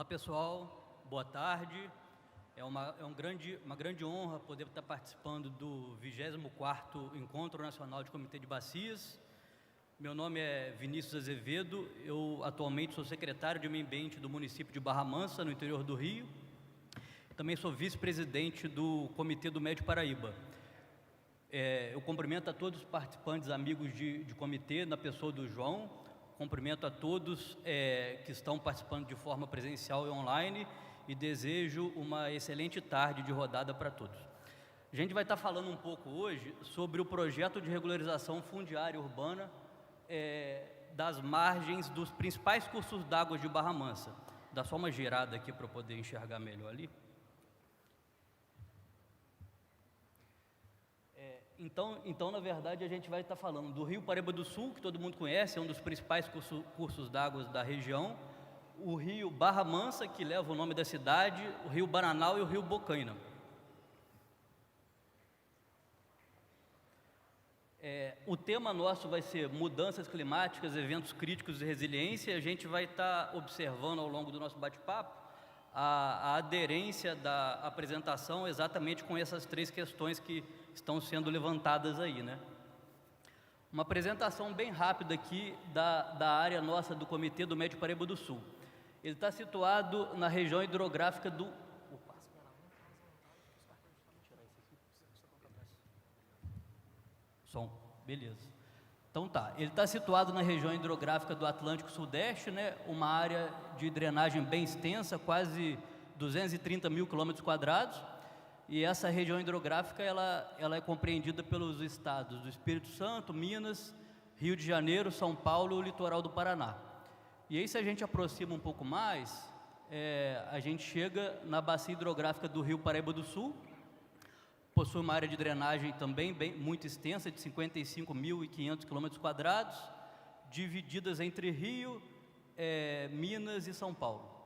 pessoal, boa tarde. É uma grande honra poder estar participando do 24º Encontro Nacional de Comitê de Bacias. Meu nome é Vinícius Azevedo, eu atualmente sou secretário de Meio Ambiente do município de Barra Mansa, no interior do Rio. Também sou vice-presidente do Comitê do Médio Paraíba. Eu cumprimento a todos os participantes, amigos de comitê, na pessoa do João. Cumprimento a todos que estão participando de forma presencial e online e desejo uma excelente tarde de rodada para todos. A gente vai estar falando um pouco hoje sobre o projeto de regularização fundiária urbana das margens dos principais cursos d'água de Barra Mansa. Dá só uma girada aqui para eu poder enxergar melhor ali. Então, na verdade, a gente vai estar falando do Rio Paraíba do Sul, que todo mundo conhece, é um dos principais cursos d'água da região, o Rio Barra Mansa, que leva o nome da cidade, o Rio Bananal e o Rio Bocaina. O tema nosso vai ser mudanças climáticas, eventos críticos e resiliência. A gente vai estar observando ao longo do nosso bate-papo a aderência da apresentação exatamente com essas três questões que estão sendo levantadas aí, né? Uma apresentação bem rápida aqui da área nossa do Comitê do Médio Paraíba do Sul. Ele está situado na região hidrográfica do... Som, beleza. Então tá, ele está situado na região hidrográfica do Atlântico Sudeste, né? Uma área de drenagem bem extensa, quase 230 mil quilômetros quadrados. E essa região hidrográfica, ela é compreendida pelos estados do Espírito Santo, Minas, Rio de Janeiro, São Paulo e o litoral do Paraná. E aí, se a gente aproxima um pouco mais, a gente chega na bacia hidrográfica do Rio Paraíba do Sul, possui uma área de drenagem também muito extensa, de 55.500 quilômetros quadrados, divididas entre Rio, Minas e São Paulo.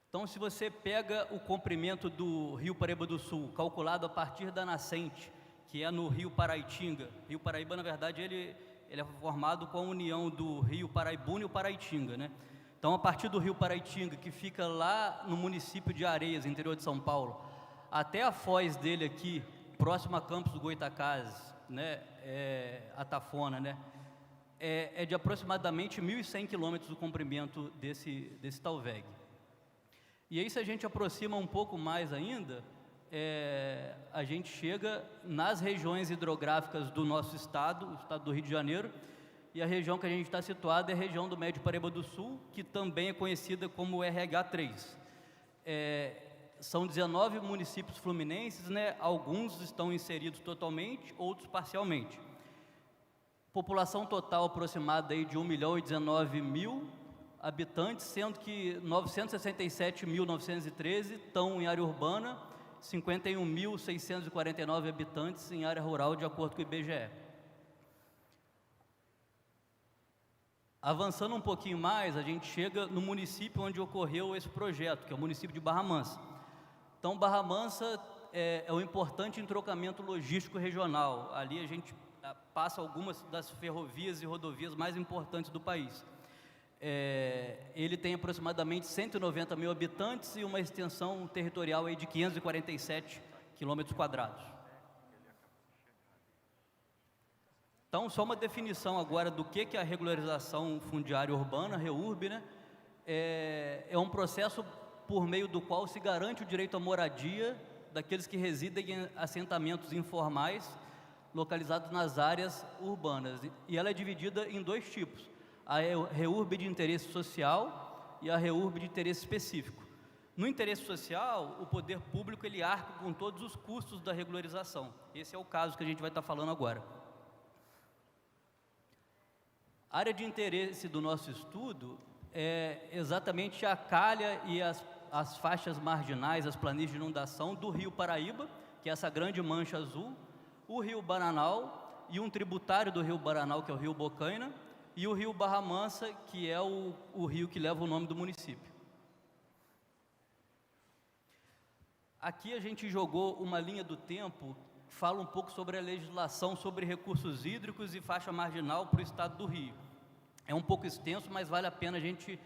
Então, se você pega o comprimento do Rio Paraíba do Sul, calculado a partir da nascente, que é no Rio Paraitinga, Rio Paraíba, na verdade, ele é formado com a união do Rio Paraibuna e o Paraitinga, né? Então, a partir do Rio Paraitinga, que fica lá no município de Areias, interior de São Paulo, até a foz dele aqui, próximo a Campos do Goytacazes, né, a Tafona, né, é de aproximadamente 1.100 quilômetros o comprimento desse Talveg. E aí, se a gente aproxima um pouco mais ainda, a gente chega nas regiões hidrográficas do nosso estado, o estado do Rio de Janeiro, e a região que a gente está situado é a região do Médio Paraíba do Sul, que também é conhecida como RH3. São 19 municípios fluminenses, né? Alguns estão inseridos totalmente, outros parcialmente. População total aproximada aí de 1.019.000 habitantes, sendo que 967.913 estão em área urbana, 51.649 habitantes em área rural, de acordo com o IBGE. Avançando um pouquinho mais, a gente chega no município onde ocorreu esse projeto, que é o município de Barra Mansa. Então, Barra Mansa é um importante entrocamento logístico regional. Ali a gente passa algumas das ferrovias e rodovias mais importantes do país. Ele tem aproximadamente 190 mil habitantes e uma extensão territorial aí de 547 quilômetros quadrados. Então, só uma definição agora do que é a regularização fundiária urbana, REURB, né? É um processo por meio do qual se garante o direito à moradia daqueles que residem em assentamentos informais localizados nas áreas urbanas. E ela é dividida em dois tipos: a REURB de interesse social e a REURB de interesse específico. No interesse social, o poder público ele arca com todos os custos da regularização. Esse é o caso que a gente vai estar falando agora. A área de interesse do nosso estudo é exatamente a calha e as faixas marginais, as planícies de inundação do Rio Paraíba, que é essa grande mancha azul, o Rio Bananal e um tributário do Rio Bananal, que é o Rio Bocaina, e o Rio Barra Mansa, que é o rio que leva o nome do município. Aqui a gente jogou uma linha do tempo, fala um pouco sobre a legislação sobre recursos hídricos e faixa marginal para o estado do Rio. É um pouco extenso, mas vale a pena a gente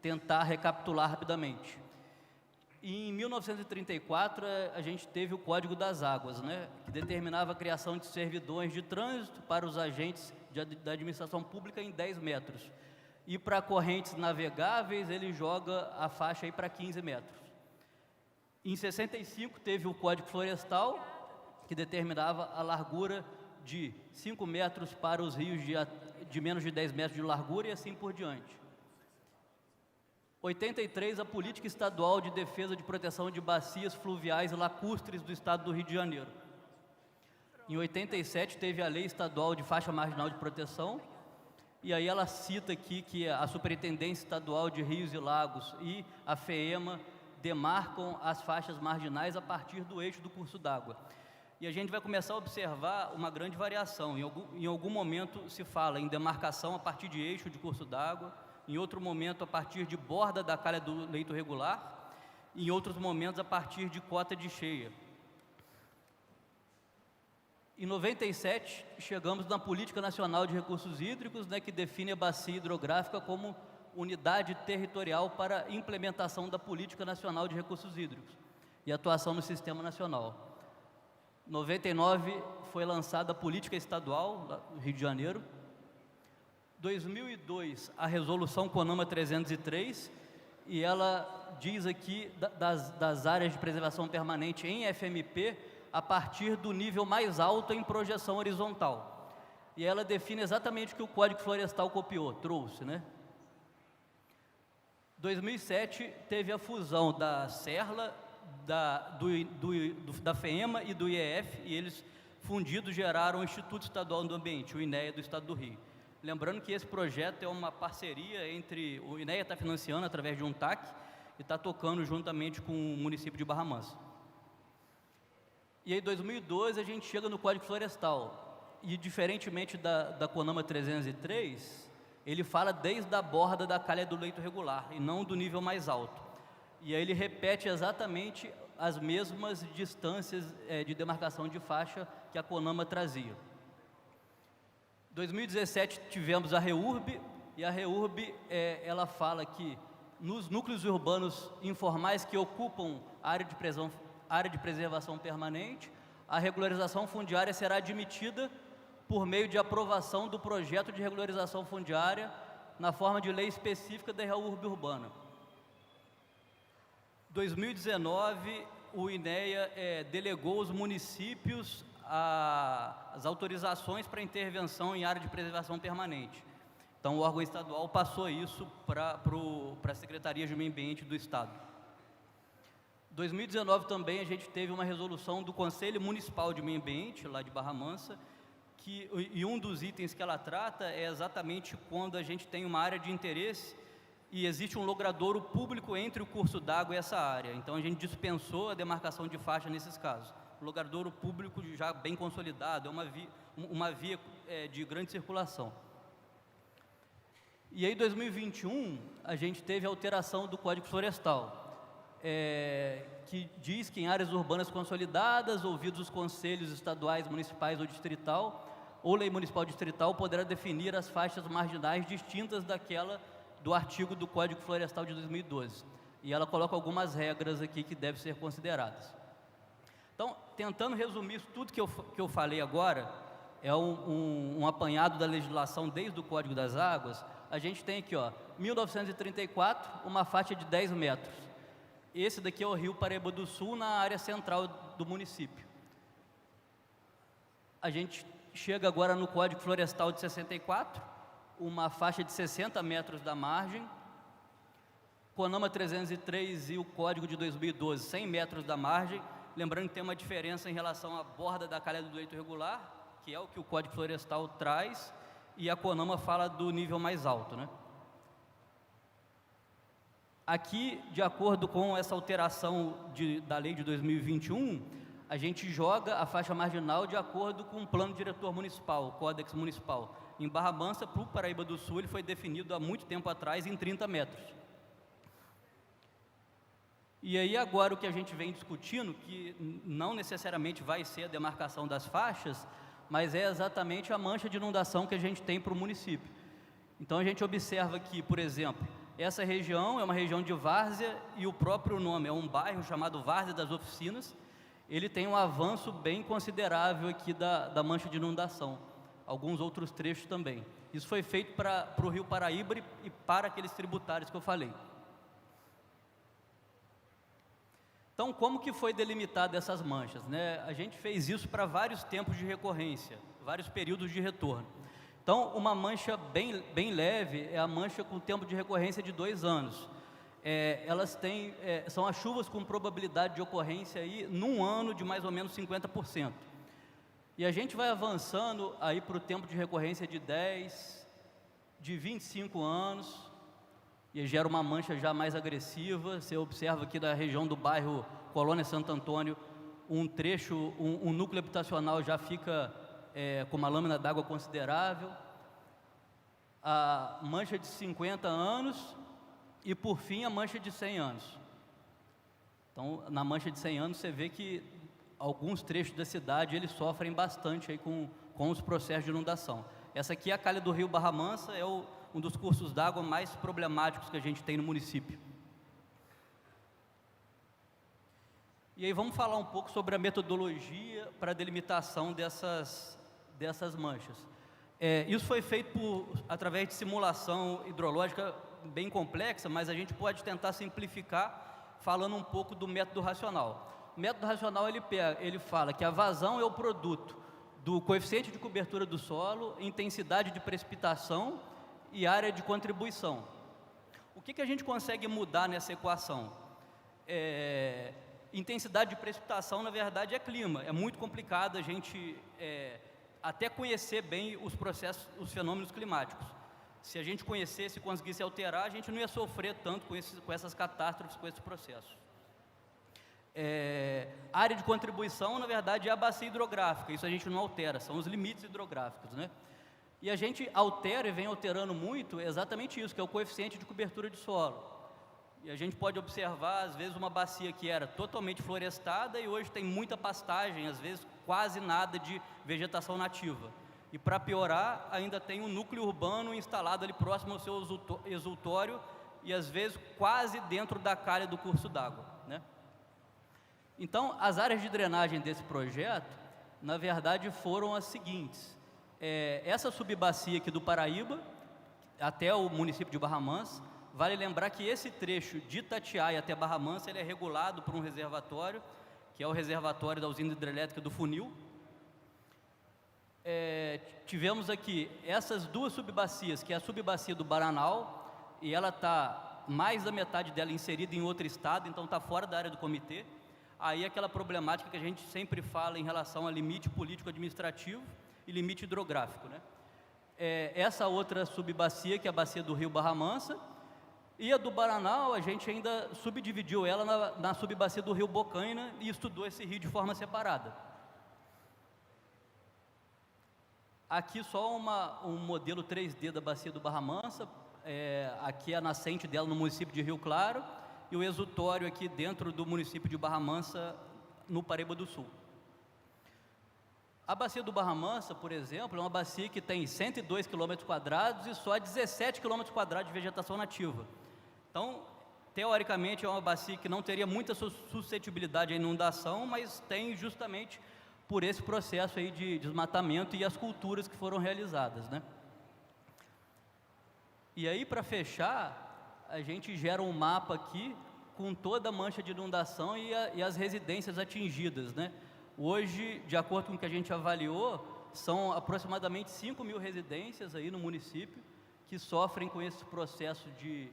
tentar recapitular rapidamente. Em 1934, a gente teve o Código das Águas, né, que determinava a criação de servidões de trânsito para os agentes da administração pública em 10 metros. E para correntes navegáveis, ele joga a faixa aí para 15 metros. Em 65, teve o Código Florestal, que determinava a largura de 5 metros para os rios de menos de 10 metros de largura e assim por diante. 83, a Política Estadual de Defesa de Proteção de Bacias Fluviais e Lacustres do Estado do Rio de Janeiro. Em 87, teve a Lei Estadual de Faixa Marginal de Proteção, e aí ela cita aqui que a Superintendência Estadual de Rios e Lagos e a FEEMA demarcam as faixas marginais a partir do eixo do curso d'água. E a gente vai começar a observar uma grande variação. Em algum momento se fala em demarcação a partir de eixo de curso d'água, em outro momento a partir de borda da calha do leito regular, em outros momentos a partir de cota de cheia. Em 97, chegamos na Política Nacional de Recursos Hídricos, né, que define a bacia hidrográfica como unidade territorial para implementação da Política Nacional de Recursos Hídricos e atuação no Sistema Nacional. Em 99, foi lançada a Política Estadual, no Rio de Janeiro. 2002, a Resolução CONAMA 303, e ela diz aqui das áreas de preservação permanente em FMP a partir do nível mais alto em projeção horizontal. E ela define exatamente o que o Código Florestal copiou, trouxe, né? 2007, teve a fusão da SERLA, da FEEMA e do IEF, e eles fundidos geraram o Instituto Estadual do Ambiente, o INEA do Estado do Rio. Lembrando que esse projeto é uma parceria entre o INEA está financiando através de um TAC e está tocando juntamente com o município de Barra Mansa. E aí, em 2012, a gente chega no Código Florestal e, diferentemente da CONAMA 303, ele fala desde a borda da calha do leito regular e não do nível mais alto. E aí ele repete exatamente as mesmas distâncias de demarcação de faixa que a CONAMA trazia. 2017 tivemos a REURB, e a REURB ela fala que nos núcleos urbanos informais que ocupam área de preservação permanente, a regularização fundiária será admitida por meio de aprovação do projeto de regularização fundiária na forma de lei específica da REURB urbana. 2019, o INEA delegou os municípios as autorizações para intervenção em área de preservação permanente. Então, o órgão estadual passou isso para a Secretaria de Meio Ambiente do Estado. 2019 também a gente teve uma resolução do Conselho Municipal de Meio Ambiente, lá de Barra Mansa, e um dos itens que ela trata é exatamente quando a gente tem uma área de interesse e existe um logradouro público entre o curso d'água e essa área. Então, a gente dispensou a demarcação de faixa nesses casos. O logradouro público já bem consolidado, é uma via de grande circulação. E aí, em 2021, a gente teve a alteração do Código Florestal, que diz que em áreas urbanas consolidadas, ouvidos os conselhos estaduais, municipais ou distrital, ou lei municipal distrital, poderá definir as faixas marginais distintas daquela do artigo do Código Florestal de 2012. E ela coloca algumas regras aqui que devem ser consideradas. Então, tentando resumir isso tudo que eu falei agora, é um apanhado da legislação desde o Código das Águas. A gente tem aqui, 1934, uma faixa de 10 metros. Esse daqui é o Rio Paraíba do Sul, na área central do município. A gente chega agora no Código Florestal de 64, uma faixa de 60 metros da margem. CONAMA 303 e o Código de 2012, 100 metros da margem. Lembrando que tem uma diferença em relação à borda da calha do leito regular, que é o que o Código Florestal traz, e a CONAMA fala do nível mais alto, né? Aqui, de acordo com essa alteração da lei de 2021, a gente joga a faixa marginal de acordo com o plano diretor municipal, o Códex Municipal. Em Barra Mansa, para o Paraíba do Sul, ele foi definido há muito tempo atrás em 30 metros. E aí agora o que a gente vem discutindo, que não necessariamente vai ser a demarcação das faixas, mas é exatamente a mancha de inundação que a gente tem para o município. Então a gente observa que, por exemplo, Essa região é uma região de várzea e o próprio nome é um bairro chamado Várzea das Oficinas. Ele tem um avanço bem considerável aqui da mancha de inundação, alguns outros trechos também. Isso foi feito para o Rio Paraíba e para aqueles tributários que eu falei. Então, como que foi delimitada essas manchas, né? A gente fez isso para vários tempos de recorrência, vários períodos de retorno. Então, uma mancha bem leve é a mancha com tempo de recorrência de 2 anos. São as chuvas com probabilidade de ocorrência aí, num ano, de mais ou menos 50%. E a gente vai avançando aí para o tempo de recorrência de 10, de 25 anos, e gera uma mancha já mais agressiva. Você observa aqui da região do bairro Colônia Santo Antônio, um trecho, um núcleo habitacional já fica com uma lâmina d'água considerável. A mancha de 50 anos e, por fim, a mancha de 100 anos. Então, na mancha de 100 anos, você vê que alguns trechos da cidade eles sofrem bastante aí com os processos de inundação. Essa aqui é a calha do rio Barra Mansa, é um dos cursos d'água mais problemáticos que a gente tem no município. E aí vamos falar um pouco sobre a metodologia para a delimitação dessas manchas. Isso foi feito através de simulação hidrológica bem complexa, mas a gente pode tentar simplificar falando um pouco do método racional. O método racional ele fala que a vazão é o produto do coeficiente de cobertura do solo, intensidade de precipitação e área de contribuição. O que a gente consegue mudar nessa equação? Intensidade de precipitação, na verdade, é clima. É muito complicado a gente até conhecer bem os processos, os fenômenos climáticos. Se a gente conhecesse e conseguisse alterar, a gente não ia sofrer tanto com essas catástrofes, com esses processos. Área de contribuição, na verdade, é a bacia hidrográfica. Isso a gente não altera, são os limites hidrográficos, né? E a gente altera e vem alterando muito exatamente isso, que é o coeficiente de cobertura de solo. E a gente pode observar, às vezes, uma bacia que era totalmente florestada e hoje tem muita pastagem, às vezes quase nada de vegetação nativa. E para piorar, ainda tem um núcleo urbano instalado ali próximo ao seu exultório e às vezes quase dentro da calha do curso d'água, né? Então, as áreas de drenagem desse projeto, na verdade, foram as seguintes. Essa subbacia aqui do Paraíba, até o município de Barra Mansa, vale lembrar que esse trecho de Itatiaia até Barra Mansa, ele é regulado por um reservatório, que é o reservatório da usina hidrelétrica do Funil. Tivemos aqui essas duas subbacias, que é a subbacia do Baranal, e ela está, mais da metade dela inserida em outro estado, então está fora da área do comitê. Aí aquela problemática que a gente sempre fala em relação a limite político-administrativo e limite hidrográfico, né? Essa outra subbacia, que é a bacia do rio Barra Mansa, e a do Baranal, a gente ainda subdividiu ela na subbacia do rio Bocaina e estudou esse rio de forma separada. Aqui só um modelo 3D da bacia do Barra Mansa, aqui a nascente dela no município de Rio Claro, e o exutório aqui dentro do município de Barra Mansa, no Paraíba do Sul. A bacia do Barra Mansa, por exemplo, é uma bacia que tem 102 km² e só 17 km² de vegetação nativa. Então, teoricamente, é uma bacia que não teria muita suscetibilidade à inundação, mas tem justamente por esse processo aí de desmatamento e as culturas que foram realizadas, né? E aí, para fechar, a gente gera um mapa aqui com toda a mancha de inundação e as residências atingidas, né? Hoje, de acordo com o que a gente avaliou, são aproximadamente 5.000 residências aí no município que sofrem com esse processo de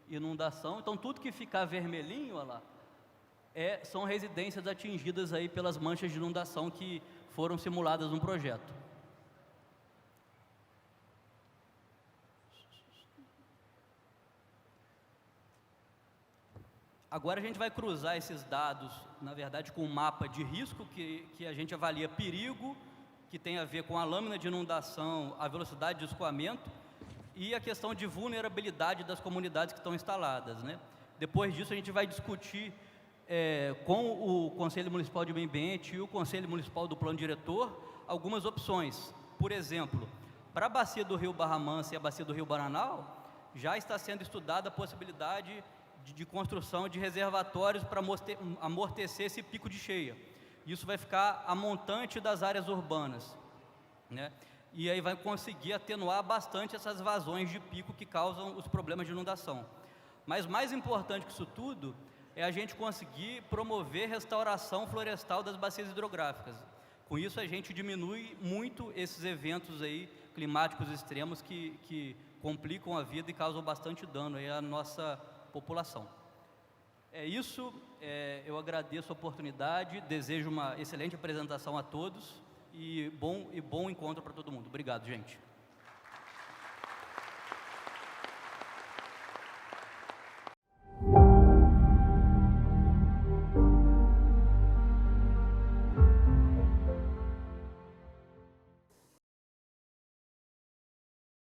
inundação. Então, tudo que ficar vermelhinho, olha lá, são residências atingidas aí pelas manchas de inundação que foram simuladas no projeto. Agora a gente vai cruzar esses dados, na verdade, com um mapa de risco que a gente avalia perigo, que tem a ver com a lâmina de inundação, a velocidade de escoamento e a questão de vulnerabilidade das comunidades que estão instaladas, né? Depois disso a gente vai discutir com o Conselho Municipal de Meio Ambiente e o Conselho Municipal do Plano Diretor algumas opções. Por exemplo, para a bacia do rio Barra Mansa e a bacia do rio Baranal, já está sendo estudada a possibilidade de construção de reservatórios para amortecer esse pico de cheia. Isso vai ficar a montante das áreas urbanas, né? E aí vai conseguir atenuar bastante essas vazões de pico que causam os problemas de inundação. Mas mais importante que isso tudo é a gente conseguir promover restauração florestal das bacias hidrográficas. Com isso a gente diminui muito esses eventos aí climáticos extremos que complicam a vida e causam bastante dano aí à nossa população. É isso, eu agradeço a oportunidade, desejo uma excelente apresentação a todos e bom encontro para todo mundo. Obrigado, gente.